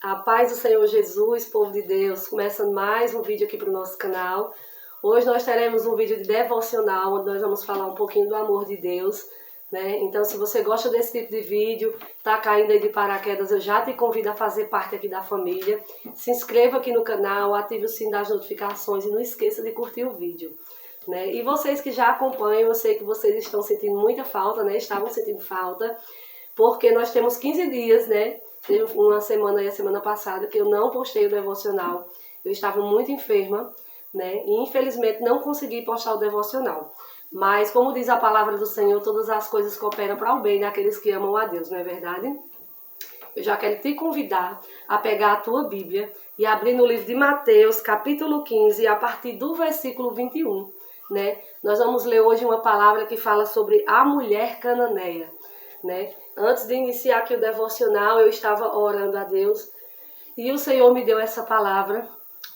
A paz do Senhor Jesus, povo de Deus, começando mais um vídeo aqui para o nosso canal. Hoje nós teremos um vídeo de devocional, onde nós vamos falar um pouquinho do amor de Deus, né? Então, se você gosta desse tipo de vídeo, tá caindo aí de paraquedas, eu já te convido a fazer parte aqui da família. Se inscreva aqui no canal, ative o sininho das notificações e não esqueça de curtir o vídeo, né? E vocês que já acompanham, eu sei que vocês estão sentindo muita falta, né? Estavam sentindo falta, porque nós temos 15 dias, né? Teve uma semana aí, a semana passada, que eu não postei o devocional. Eu estava muito enferma, né? E infelizmente não consegui postar o devocional. Mas, como diz a palavra do Senhor, todas as coisas cooperam para o bem daqueles que amam a Deus, não é verdade? Eu já quero te convidar a pegar a tua Bíblia e abrir no livro de Mateus, capítulo 15, a partir do versículo 21, né? Nós vamos ler hoje uma palavra que fala sobre a mulher cananeia, né? Antes de iniciar aqui o devocional, eu estava orando a Deus e o Senhor me deu essa palavra,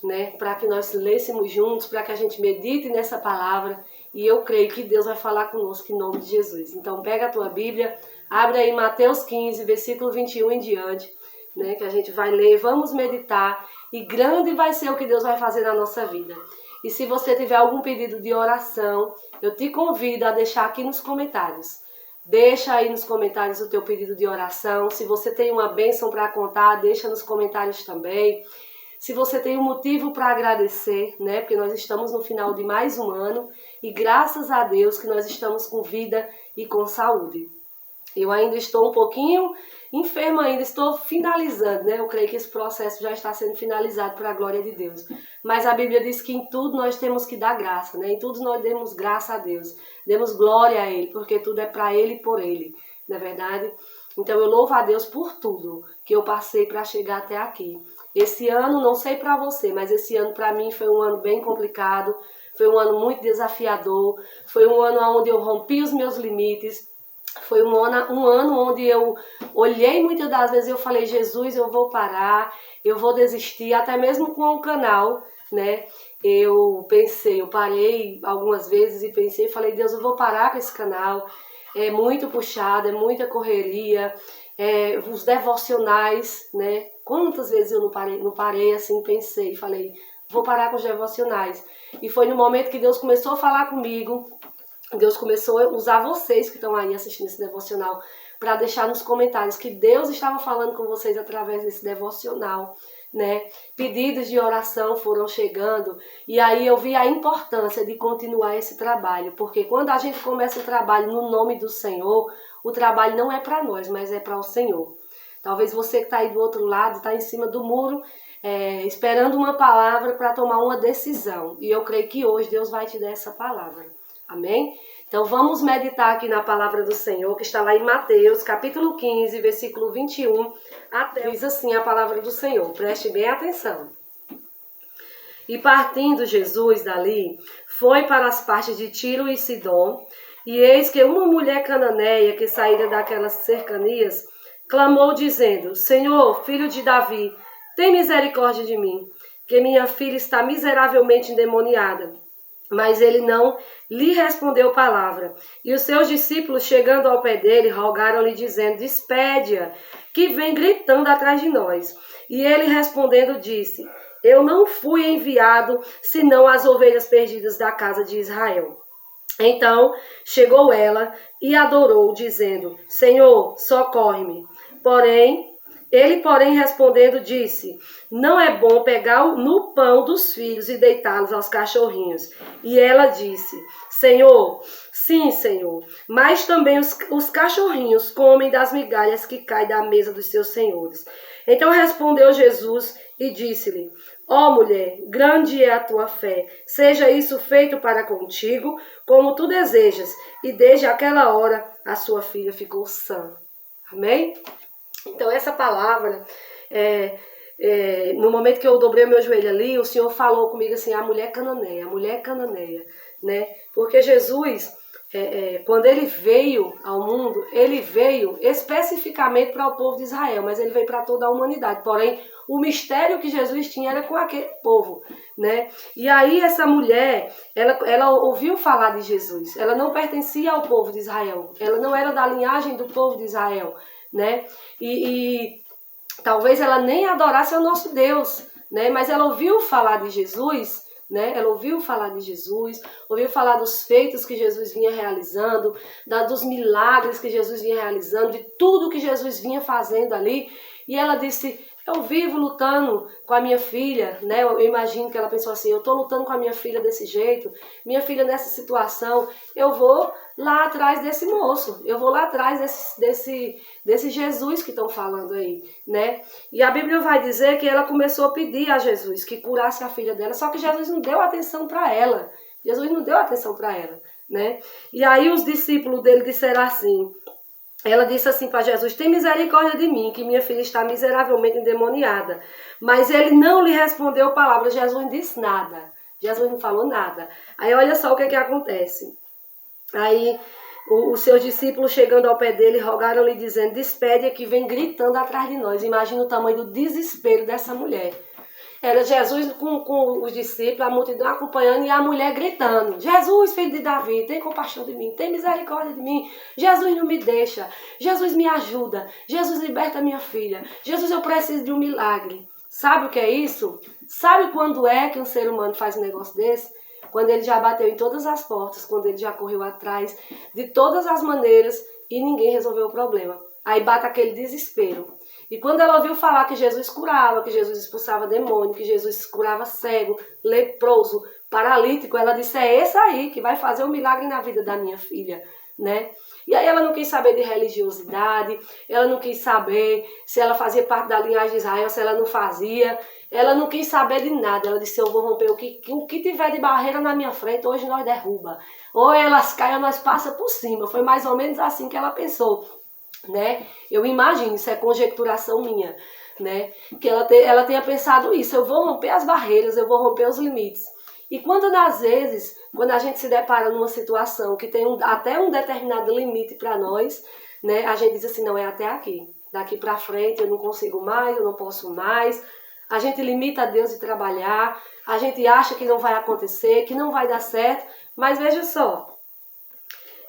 né, para que nós lêssemos juntos, para que a gente medite nessa palavra, e eu creio que Deus vai falar conosco em nome de Jesus. Então pega a tua Bíblia, abre aí Mateus 15, versículo 21 em diante, né, que a gente vai ler, vamos meditar, e grande vai ser o que Deus vai fazer na nossa vida. E se você tiver algum pedido de oração, eu te convido a deixar aqui nos comentários. Deixa aí nos comentários o teu pedido de oração. Se você tem uma bênção para contar, deixa nos comentários também. Se você tem um motivo para agradecer, né? Porque nós estamos no final de mais um ano e graças a Deus que nós estamos com vida e com saúde. Eu ainda estou um pouquinho enferma ainda, estou finalizando, né? Eu creio que esse processo já está sendo finalizado para a glória de Deus. Mas a Bíblia diz que em tudo nós temos que dar graça, né? Em tudo nós demos graça a Deus, demos glória a Ele, porque tudo é para Ele e por Ele, não é verdade? Então eu louvo a Deus por tudo que eu passei para chegar até aqui. Esse ano, não sei para você, mas esse ano para mim foi um ano bem complicado, foi um ano muito desafiador, foi um ano onde eu rompi os meus limites. Foi um ano onde eu olhei muitas das vezes e eu falei, Jesus, eu vou parar, eu vou desistir, até mesmo com o canal, né? Eu parei algumas vezes e pensei, falei, Deus, eu vou parar com esse canal, é muito puxado, é muita correria, os devocionais, né? Quantas vezes eu não parei assim, pensei, falei, vou parar com os devocionais. E foi no momento que Deus começou a falar comigo, Deus começou a usar vocês que estão aí assistindo esse devocional para deixar nos comentários que Deus estava falando com vocês através desse devocional, né? Pedidos de oração foram chegando e aí eu vi a importância de continuar esse trabalho, porque quando a gente começa o trabalho no nome do Senhor, o trabalho não é para nós, mas é para o Senhor. Talvez você que está aí do outro lado, está em cima do muro, esperando uma palavra para tomar uma decisão. E eu creio que hoje Deus vai te dar essa palavra. Amém? Então vamos meditar aqui na palavra do Senhor, que está lá em Mateus, capítulo 15, versículo 21, até diz assim a palavra do Senhor. Preste bem atenção. E partindo Jesus dali, foi para as partes de Tiro e Sidom, e eis que uma mulher cananeia que saíra daquelas cercanias, clamou dizendo, Senhor, filho de Davi, tem misericórdia de mim, que minha filha está miseravelmente endemoniada. Mas ele não lhe respondeu palavra. E os seus discípulos, chegando ao pé dele, rogaram-lhe, dizendo, despede-a, que vem gritando atrás de nós. E ele respondendo disse, eu não fui enviado, senão as ovelhas perdidas da casa de Israel. Então chegou ela e adorou, dizendo, Senhor, socorre-me. Ele, porém, respondendo, disse, não é bom pegar no pão dos filhos e deitá-los aos cachorrinhos. E ela disse, Senhor, sim, Senhor, mas também os cachorrinhos comem das migalhas que caem da mesa dos seus senhores. Então respondeu Jesus e disse-lhe, ó mulher, grande é a tua fé, seja isso feito para contigo, como tu desejas. E desde aquela hora a sua filha ficou sã. Amém? Então essa palavra, no momento que eu dobrei o meu joelho ali, o Senhor falou comigo assim, a mulher cananeia, né? Porque Jesus, quando ele veio ao mundo, ele veio especificamente para o povo de Israel, mas ele veio para toda a humanidade. Porém, o mistério que Jesus tinha era com aquele povo, né? E aí essa mulher, ela ouviu falar de Jesus, ela não pertencia ao povo de Israel, ela não era da linhagem do povo de Israel, né? E talvez ela nem adorasse ao nosso Deus, né? Mas ela ouviu falar de Jesus, né? Ela ouviu falar de Jesus, ouviu falar dos feitos que Jesus vinha realizando, dos milagres que Jesus vinha realizando, de tudo que Jesus vinha fazendo ali. E ela disse, eu vivo lutando com a minha filha, né? Eu imagino que ela pensou assim, eu estou lutando com a minha filha desse jeito, minha filha nessa situação, eu vou lá atrás desse moço, eu vou lá atrás desse Jesus que estão falando aí, né? E a Bíblia vai dizer que ela começou a pedir a Jesus que curasse a filha dela, só que Jesus não deu atenção para ela, Jesus não deu atenção para ela, né? E aí os discípulos dele disseram assim, ela disse assim para Jesus, tem misericórdia de mim, que minha filha está miseravelmente endemoniada. Mas ele não lhe respondeu palavra, Jesus não disse nada. Jesus não falou nada. Aí olha só o que acontece. Aí os seus discípulos chegando ao pé dele, rogaram-lhe dizendo, despede que vem gritando atrás de nós. Imagina o tamanho do desespero dessa mulher. Era Jesus com os discípulos, a multidão acompanhando e a mulher gritando, Jesus, filho de Davi, tem compaixão de mim, tem misericórdia de mim, Jesus não me deixa, Jesus me ajuda, Jesus liberta minha filha, Jesus eu preciso de um milagre. Sabe o que é isso? Sabe quando é que um ser humano faz um negócio desse? Quando ele já bateu em todas as portas, quando ele já correu atrás de todas as maneiras e ninguém resolveu o problema. Aí bate aquele desespero. E quando ela ouviu falar que Jesus curava, que Jesus expulsava demônio, que Jesus curava cego, leproso, paralítico, ela disse, é esse aí que vai fazer um milagre na vida da minha filha, né? E aí ela não quis saber de religiosidade, ela não quis saber se ela fazia parte da linhagem de Israel, se ela não fazia, ela não quis saber de nada. Ela disse, eu vou romper o que tiver de barreira na minha frente, hoje nós derruba. Ou elas caem ou nós passa por cima. Foi mais ou menos assim que ela pensou, né? Eu imagino, isso é conjecturação minha, né? Que ela tenha pensado isso, eu vou romper as barreiras, eu vou romper os limites. E quando às vezes, quando a gente se depara numa situação que tem até um determinado limite para nós, né? A gente diz assim, não, é até aqui. Daqui para frente eu não consigo mais, eu não posso mais. A gente limita a Deus de trabalhar, a gente acha que não vai acontecer, que não vai dar certo. Mas veja só,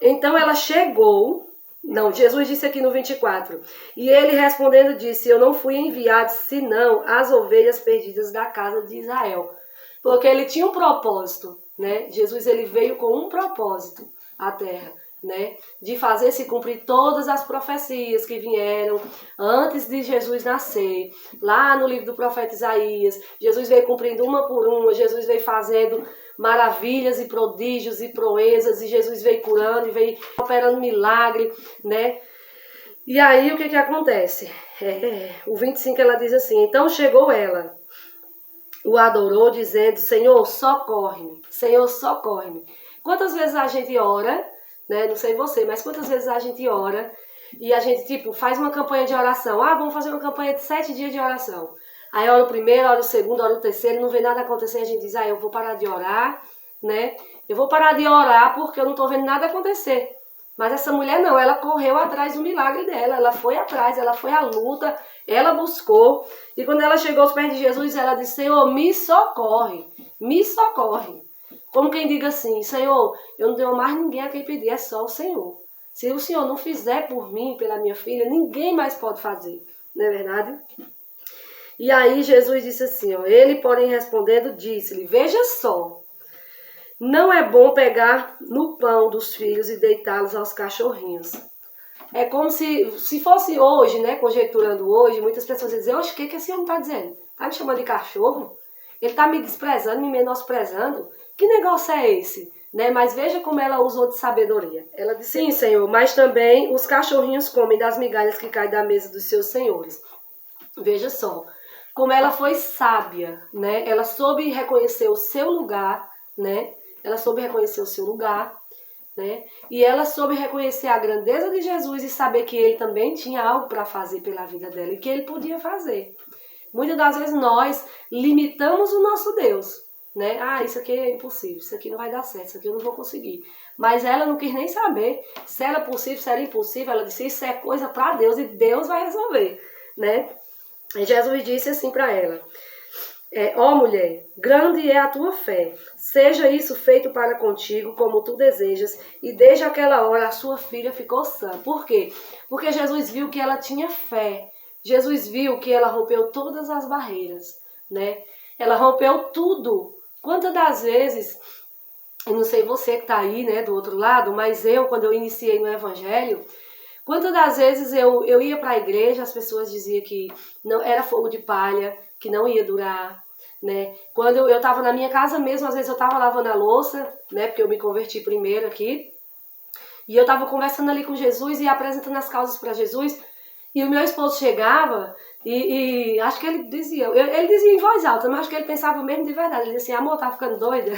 então ela chegou... Não, Jesus disse aqui no 24, e ele respondendo disse, eu não fui enviado senão as ovelhas perdidas da casa de Israel. Porque ele tinha um propósito, né? Jesus ele veio com um propósito à terra, né? De fazer se cumprir todas as profecias que vieram antes de Jesus nascer. Lá no livro do profeta Isaías, Jesus veio cumprindo uma por uma, Jesus veio fazendo maravilhas e prodígios e proezas, e Jesus veio curando e veio operando milagre, né? E aí o que acontece? O 25 ela diz assim, então chegou ela, o adorou dizendo, Senhor, socorre-me, Senhor, socorre-me. Quantas vezes a gente ora, né? Não sei você, mas quantas vezes a gente ora e a gente tipo faz uma campanha de oração, vamos fazer uma campanha de 7 dias de oração. Aí ora o primeiro, ora o segundo, ora o terceiro, não vê nada acontecer, a gente diz, eu vou parar de orar, né? Eu vou parar de orar porque eu não estou vendo nada acontecer. Mas essa mulher não, ela correu atrás do milagre dela, ela foi atrás, ela foi à luta, ela buscou. E quando ela chegou aos pés de Jesus, ela disse, Senhor, me socorre, me socorre. Como quem diga assim, Senhor, eu não tenho mais ninguém a quem pedir, é só o Senhor. Se o Senhor não fizer por mim, pela minha filha, ninguém mais pode fazer, não é verdade? E aí Jesus disse assim, ele porém respondendo disse-lhe, veja só, não é bom pegar no pão dos filhos e deitá-los aos cachorrinhos. É como se fosse hoje, né, conjecturando hoje, muitas pessoas dizem, oxe, o que esse homem está dizendo? Está me chamando de cachorro? Ele está me desprezando, me menosprezando? Que negócio é esse? Né? Mas veja como ela usou de sabedoria. Ela disse, sim, Senhor, mas também os cachorrinhos comem das migalhas que caem da mesa dos seus senhores. Veja só, como ela foi sábia, né? Ela soube reconhecer o seu lugar, né? Ela soube reconhecer o seu lugar, né? E ela soube reconhecer a grandeza de Jesus e saber que ele também tinha algo para fazer pela vida dela e que ele podia fazer. Muitas das vezes nós limitamos o nosso Deus, né? Isso aqui é impossível, isso aqui não vai dar certo, isso aqui eu não vou conseguir. Mas ela não quis nem saber se era possível, se era impossível. Ela disse, isso é coisa para Deus e Deus vai resolver, né? E Jesus disse assim para ela, ó mulher, grande é a tua fé, seja isso feito para contigo como tu desejas. E desde aquela hora a sua filha ficou sã. Por quê? Porque Jesus viu que ela tinha fé, Jesus viu que ela rompeu todas as barreiras, né? Ela rompeu tudo. Quantas das vezes, eu não sei você que está aí, né, do outro lado, mas eu, quando eu iniciei no Evangelho, quantas das vezes eu ia para a igreja, as pessoas diziam que não era fogo de palha, que não ia durar, né? Quando eu estava na minha casa mesmo, às vezes eu estava lavando a louça, né, porque eu me converti primeiro aqui, e eu estava conversando ali com Jesus e apresentando as causas para Jesus, e o meu esposo chegava e acho que ele dizia em voz alta, mas acho que ele pensava mesmo de verdade. Ele dizia assim, amor, tá ficando doida?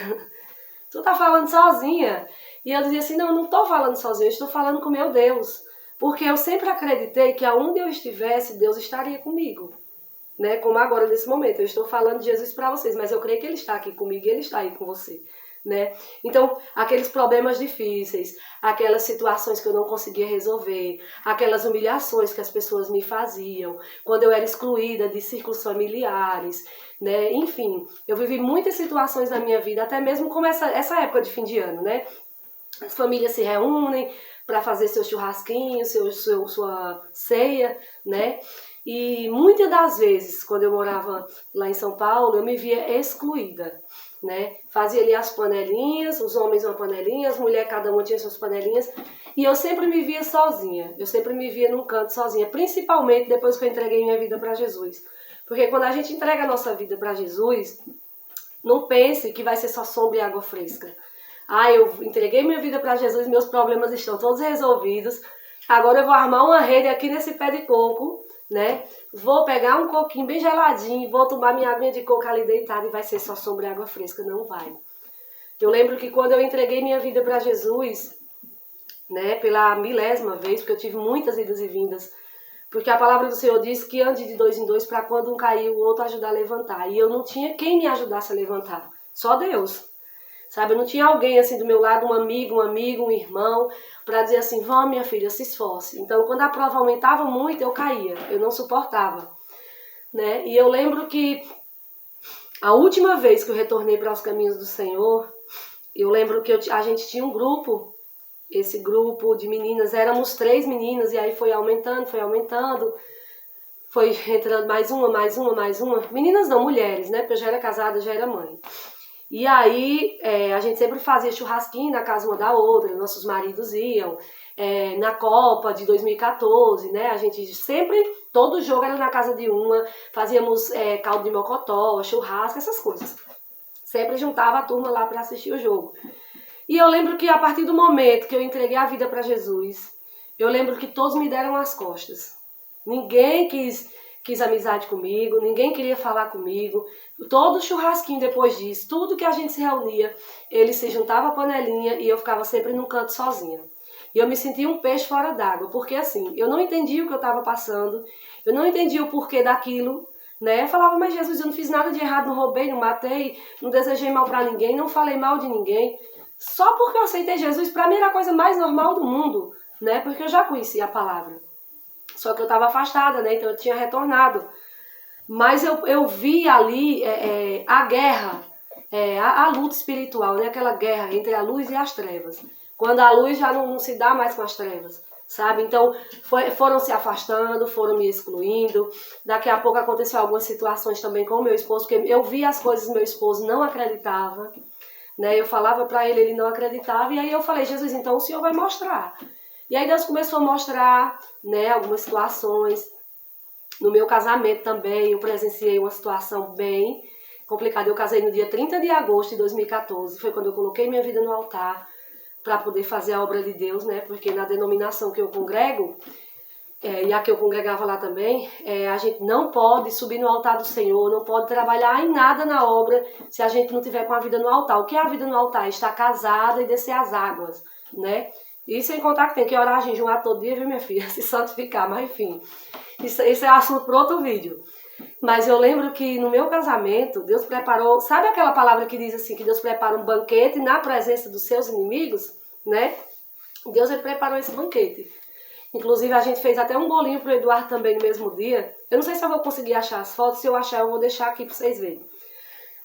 Tu tá falando sozinha? E eu dizia assim, não, eu não tô falando sozinha, eu estou falando com meu Deus. Porque eu sempre acreditei que aonde eu estivesse, Deus estaria comigo. Né? Como agora nesse momento, eu estou falando de Jesus para vocês, mas eu creio que Ele está aqui comigo e Ele está aí com você. Né? Então, aqueles problemas difíceis, aquelas situações que eu não conseguia resolver, aquelas humilhações que as pessoas me faziam, quando eu era excluída de círculos familiares, né? Enfim, eu vivi muitas situações na minha vida, até mesmo como essa época de fim de ano, né? As famílias se reúnem para fazer seu churrasquinho, sua ceia, né? E muitas das vezes, quando eu morava lá em São Paulo, eu me via excluída, né? Fazia ali as panelinhas, os homens uma panelinha, as mulheres cada uma tinha suas panelinhas, e eu sempre me via sozinha, eu sempre me via num canto sozinha, principalmente depois que eu entreguei minha vida para Jesus. Porque quando a gente entrega a nossa vida para Jesus, não pense que vai ser só sombra e água fresca. Ah, eu entreguei minha vida para Jesus, meus problemas estão todos resolvidos, agora eu vou armar uma rede aqui nesse pé de coco, né? Vou pegar um coquinho bem geladinho, vou tomar minha aguinha de coco ali deitada e vai ser só sombra e água fresca. Não vai. Eu lembro que quando eu entreguei minha vida para Jesus, né, pela milésima vez, porque eu tive muitas idas e vindas, porque a palavra do Senhor diz que ande de dois em dois para quando um cair, o outro ajudar a levantar. E eu não tinha quem me ajudasse a levantar, só Deus. Sabe, eu não tinha alguém assim do meu lado, um amigo, um irmão, para dizer assim, vamos minha filha, se esforce. Então quando a prova aumentava muito, eu caía, eu não suportava, né? E eu lembro que a última vez que eu retornei para os caminhos do Senhor, eu lembro que a gente tinha um grupo, esse grupo de meninas, éramos 3 meninas, e aí foi aumentando, foi entrando mais uma. Meninas não, mulheres, né? Porque eu já era casada, já era mãe. E aí a gente sempre fazia churrasquinho na casa uma da outra, nossos maridos iam. Na Copa de 2014, né? A gente sempre, todo jogo era na casa de uma, fazíamos caldo de mocotó, churrasco, essas coisas. Sempre juntava a turma lá para assistir o jogo. E eu lembro que a partir do momento que eu entreguei a vida para Jesus, eu lembro que todos me deram as costas. Ninguém quis amizade comigo, ninguém queria falar comigo. Todo churrasquinho depois disso, tudo que a gente se reunia, ele se juntava a panelinha e eu ficava sempre num canto sozinha. E eu me sentia um peixe fora d'água, porque assim, eu não entendia o que eu estava passando, eu não entendia o porquê daquilo, né? Eu falava, mas Jesus, eu não fiz nada de errado, não roubei, não matei, não desejei mal para ninguém, não falei mal de ninguém. Só porque eu aceitei Jesus, para mim era a coisa mais normal do mundo, né? Porque eu já conhecia a palavra. Só que eu estava afastada, né? Então eu tinha retornado. Mas eu vi ali a guerra, a luta espiritual, né? Aquela guerra entre a luz e as trevas. Quando a luz já não se dá mais com as trevas, sabe? Então foram se afastando, foram me excluindo. Daqui a pouco aconteceu algumas situações também com o meu esposo, porque eu vi as coisas, meu esposo não acreditava. Né? Eu falava para ele não acreditava. E aí eu falei, Jesus, então o Senhor vai mostrar. E aí Deus começou a mostrar, né, algumas situações. No meu casamento também, eu presenciei uma situação bem complicada. Eu casei no dia 30 de agosto de 2014. Foi quando eu coloquei minha vida no altar para poder fazer a obra de Deus, né? Porque na denominação que eu congrego, e a que eu congregava lá também, a gente não pode subir no altar do Senhor, não pode trabalhar em nada na obra se a gente não tiver com a vida no altar. O que é a vida no altar? Estar casada e descer as águas, né? E sem contar que tem que orar, jejuar todo dia, viu, minha filha? Se santificar, mas enfim. Isso é assunto para outro vídeo. Mas eu lembro que no meu casamento, Deus preparou... Sabe aquela palavra que diz assim, que Deus prepara um banquete na presença dos seus inimigos, né? Deus, ele preparou esse banquete. Inclusive, a gente fez até um bolinho pro Eduardo também no mesmo dia. Eu não sei se eu vou conseguir achar as fotos. Se eu achar, eu vou deixar aqui para vocês verem.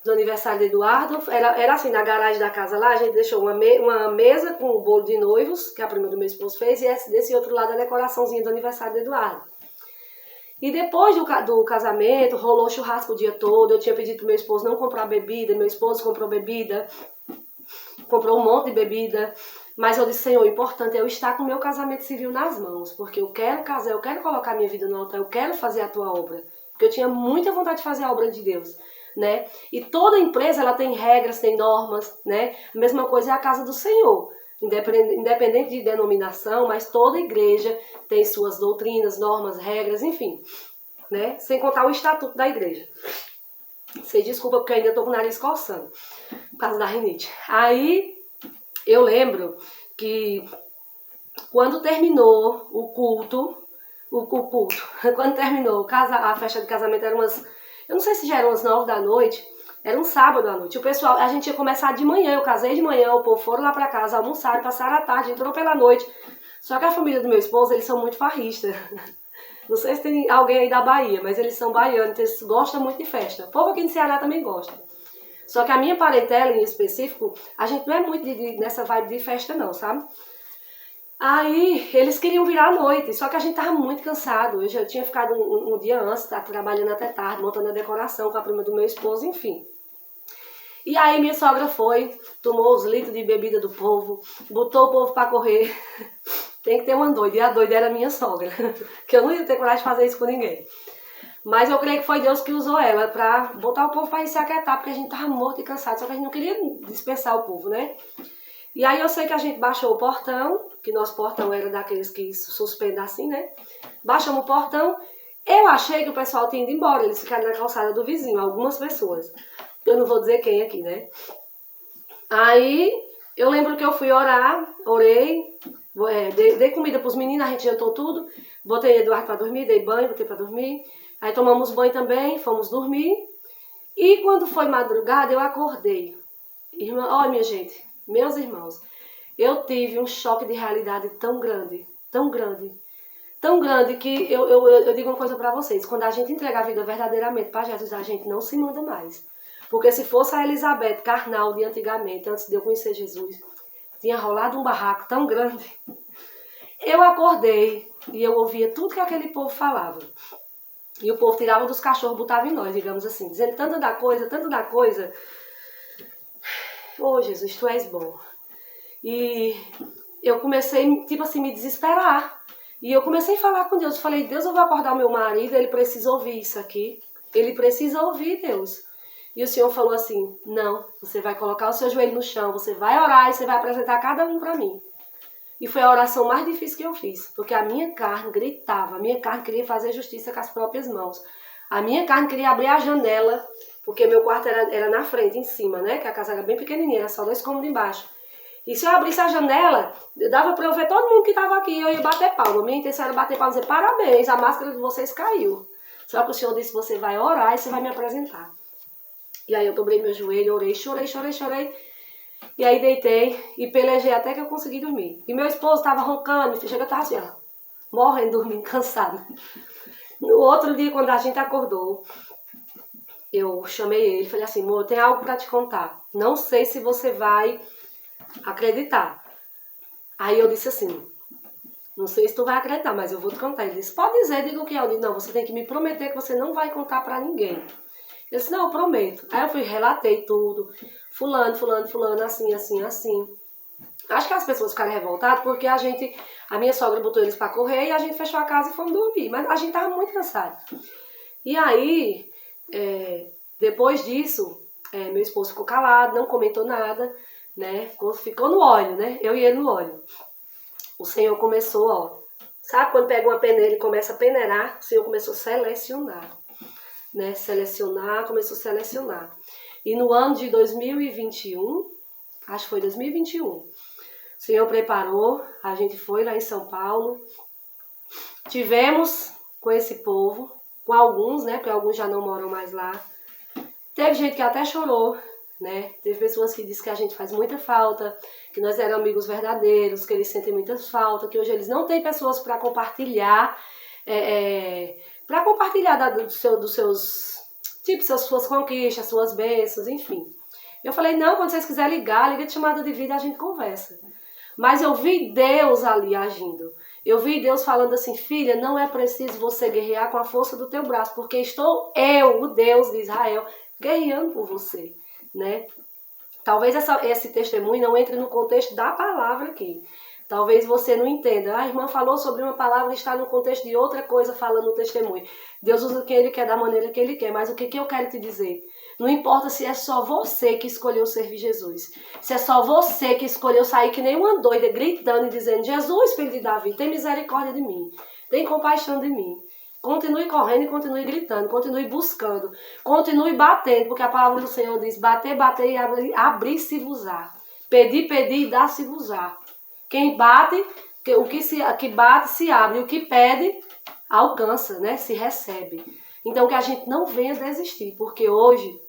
Do aniversário do Eduardo. Era assim, na garagem da casa lá, a gente deixou uma mesa com o bolo de noivos, que a prima do meu esposo fez, e desse outro lado a decoraçãozinha do aniversário do Eduardo. E depois do casamento, rolou churrasco o dia todo, eu tinha pedido pro meu esposo não comprar bebida, meu esposo comprou bebida, comprou um monte de bebida, mas eu disse, Senhor, o importante é eu estar com o meu casamento civil nas mãos, porque eu quero casar, eu quero colocar minha vida no altar, eu quero fazer a tua obra, porque eu tinha muita vontade de fazer a obra de Deus, né? E toda empresa, ela tem regras, tem normas, né? A mesma coisa é a casa do Senhor, independente de denominação, mas toda igreja tem suas doutrinas, normas, regras, enfim, né? Sem contar o estatuto da igreja. Você desculpa porque eu ainda tô com o nariz coçando, por causa da rinite. Aí, eu lembro que quando terminou o culto, quando terminou a festa de casamento, era umas, eu não sei se já eram umas 9 da noite, era um sábado à noite. O pessoal, a gente ia começar de manhã, eu casei de manhã, o povo foram lá pra casa, almoçaram, passaram a tarde, entrou pela noite. Só que a família do meu esposo, eles são muito farristas. Não sei se tem alguém aí da Bahia, mas eles são baianos, então eles gostam muito de festa. O povo aqui no Ceará também gosta. Só que a minha parentela em específico, a gente não é muito nessa vibe de festa não, sabe? Aí eles queriam virar à noite, só que a gente tava muito cansado. Eu já tinha ficado um dia antes, tá trabalhando até tarde, montando a decoração com a prima do meu esposo, enfim. E aí minha sogra foi, tomou os litros de bebida do povo, botou o povo pra correr. Tem que ter uma doida, e a doida era minha sogra, que eu não ia ter coragem de fazer isso com ninguém. Mas eu creio que foi Deus que usou ela pra botar o povo pra se aquietar, porque a gente tava morto e cansado, só que a gente não queria dispensar o povo, né? E aí eu sei que a gente baixou o portão, que nosso portão era daqueles que suspendem assim, né? Baixamos o portão, eu achei que o pessoal tinha ido embora, eles ficaram na calçada do vizinho, algumas pessoas. Eu não vou dizer quem aqui, né? Aí eu lembro que eu fui orar, orei, dei comida pros meninos, a gente jantou tudo, botei Eduardo pra dormir, dei banho, botei pra dormir. Aí tomamos banho também, fomos dormir. E quando foi madrugada, eu acordei. Irmã, olha minha gente, meus irmãos, eu tive um choque de realidade tão grande, tão grande, tão grande que eu digo uma coisa pra vocês. Quando a gente entrega a vida verdadeiramente pra Jesus, a gente não se manda mais. Porque se fosse a Elizabeth carnal de antigamente, antes de eu conhecer Jesus, tinha rolado um barraco tão grande. Eu acordei e eu ouvia tudo que aquele povo falava. E o povo tirava dos cachorros, botava em nós, digamos assim, dizendo tanto da coisa, tanto da coisa. Ô Jesus, tu és bom. E eu comecei, tipo assim, me desesperar. E eu comecei a falar com Deus. Eu falei, Deus, eu vou acordar meu marido, ele precisa ouvir isso aqui. Ele precisa ouvir, Deus. E o Senhor falou assim, não, você vai colocar o seu joelho no chão, você vai orar e você vai apresentar cada um para mim. E foi a oração mais difícil que eu fiz, porque a minha carne gritava, a minha carne queria fazer justiça com as próprias mãos. A minha carne queria abrir a janela, porque meu quarto era na frente, em cima, né? Que a casa era bem pequenininha, era só 2 cômodos embaixo. E se eu abrisse a janela, dava para eu ver todo mundo que estava aqui, eu ia bater palma. Minha intenção era bater palma e dizer, parabéns, a máscara de vocês caiu. Só que o Senhor disse, você vai orar e você vai me apresentar. E aí eu dobrei meu joelho, orei, chorei. E aí deitei e pelejei até que eu consegui dormir. E meu esposo estava roncando, chega eu estava assim, ó, morrendo, dormindo, cansado. No outro dia, quando a gente acordou, eu chamei ele e falei assim, amor, tem algo para te contar. Não sei se você vai acreditar. Aí eu disse assim, não sei se tu vai acreditar, mas eu vou te contar. Ele disse, pode dizer, diga o que é. Eu disse, não, você tem que me prometer que você não vai contar para ninguém. Ele disse, não, eu prometo. Aí eu fui, relatei tudo. Fulano, assim. Acho que as pessoas ficaram revoltadas porque a minha sogra botou eles pra correr e a gente fechou a casa e fomos dormir. Mas a gente tava muito cansado. E aí, depois disso, meu esposo ficou calado, não comentou nada, né? Ficou no óleo, né? Eu e ele no óleo. O Senhor começou, ó. Sabe quando pega uma peneira e começa a peneirar? O Senhor começou a selecionar. Né? Começou a selecionar. E no ano de 2021, acho que foi 2021, o Senhor preparou, a gente foi lá em São Paulo, tivemos com esse povo, com alguns, né, porque alguns já não moram mais lá. Teve gente que até chorou, né, teve pessoas que disseram que a gente faz muita falta, que nós éramos amigos verdadeiros, que eles sentem muita falta, que hoje eles não têm pessoas para compartilhar, dos seus, tipo, suas conquistas, suas bênçãos, enfim. Eu falei, não, quando vocês quiserem ligar, liga de chamada de vídeo e a gente conversa. Mas eu vi Deus ali agindo. Eu vi Deus falando assim, filha, não é preciso você guerrear com a força do teu braço, porque estou eu, o Deus de Israel, guerreando por você, né? Talvez esse testemunho não entre no contexto da palavra aqui. Talvez você não entenda. A irmã falou sobre uma palavra e está no contexto de outra coisa falando no testemunho. Deus usa quem Ele quer da maneira que Ele quer. Mas o que eu quero te dizer? Não importa se é só você que escolheu servir Jesus. Se é só você que escolheu sair que nem uma doida, gritando e dizendo, Jesus, filho de Davi, tem misericórdia de mim. Tem compaixão de mim. Continue correndo e continue gritando, continue buscando, continue batendo, porque a palavra do Senhor diz, bater, bater e abrir-se-vos-á. Pedir, pedir e dar-se-vos-á. Quem bate, que bate se abre, o que pede alcança, né? Se recebe. Então que a gente não venha desistir, porque hoje